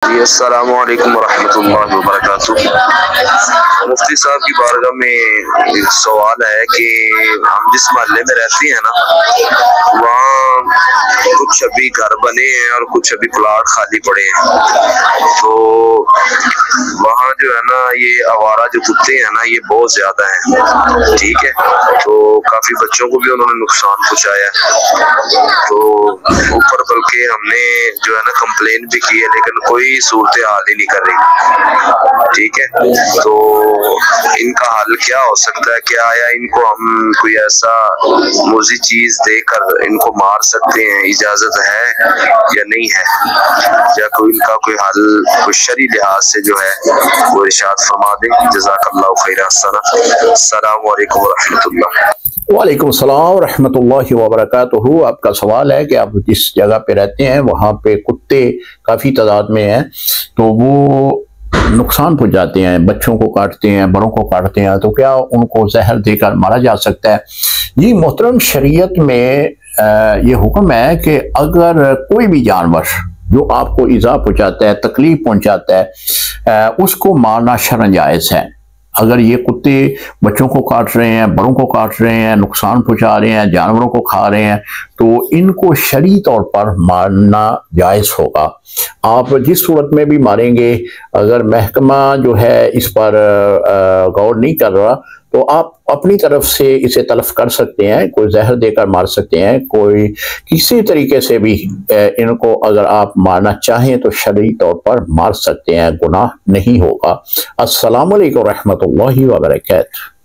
جی السلام علیکم ورحمۃ اللہ وبرکاتہ۔ مفتی صاحب کی بارگاہ میں ایک سوال ہے کہ ہم جس محلے میں رہتے ہیں نا، وہاں کچھ ابھی گھر بنے ہیں اور کچھ ابھی پلاٹ خالی پڑے ہیں، تو وہاں جو ہے نا یہ آوارہ جو کتے ہیں نا یہ بہت زیادہ ہیں، ٹھیک ہے، تو کافی بچوں کو بھی انہوں نے نقصان پہنچایا ہے، تو اوپر بلکہ ہم نے جو ہے نا کمپلین بھی کی ہے لیکن کوئی صورتحال ہی نہیں کر رہی، ٹھیک ہے، تو ان کا حل کیا ہو سکتا ہے؟ کیا آیا ان کو ہم کوئی ایسا موزی چیز دے کر ان کو مار سکتے ہیں؟ اجازت ہے یا نہیں ہے؟ یا کوئی ان کا کوئی حل کوئی شرعی لحاظ سے جو ہے وہ ارشاد فرما دیں۔ جزاک اللہ خیر حسنا۔ السلام علیکم ورحمۃ اللہ۔ وعلیکم السلام ورحمۃ اللہ وبرکاتہ۔ آپ کا سوال ہے کہ آپ جس جگہ پہ رہتے ہیں وہاں پہ کتے کافی تعداد میں ہیں، تو وہ نقصان پہنچاتے ہیں، بچوں کو کاٹتے ہیں، بڑوں کو کاٹتے ہیں، تو کیا ان کو زہر دے کر مارا جا سکتا ہے؟ جی محترم، شریعت میں یہ حکم ہے کہ اگر کوئی بھی جانور جو آپ کو ایذا پہنچاتا ہے، تکلیف پہنچاتا ہے، اس کو مارنا شرعاً جائز ہے۔ اگر یہ کتے بچوں کو کاٹ رہے ہیں، بڑوں کو کاٹ رہے ہیں، نقصان پہنچا رہے ہیں، جانوروں کو کھا رہے ہیں، تو ان کو شرعی طور پر مارنا جائز ہوگا۔ آپ جس صورت میں بھی ماریں گے، اگر محکمہ جو ہے اس پر غور نہیں کر رہا تو آپ اپنی طرف سے اسے تلف کر سکتے ہیں، کوئی زہر دے کر مار سکتے ہیں، کوئی کسی طریقے سے بھی ان کو اگر آپ مارنا چاہیں تو شرعی طور پر مار سکتے ہیں، گناہ نہیں ہوگا۔ السلام علیکم ورحمۃ اللہ وبرکاتہ۔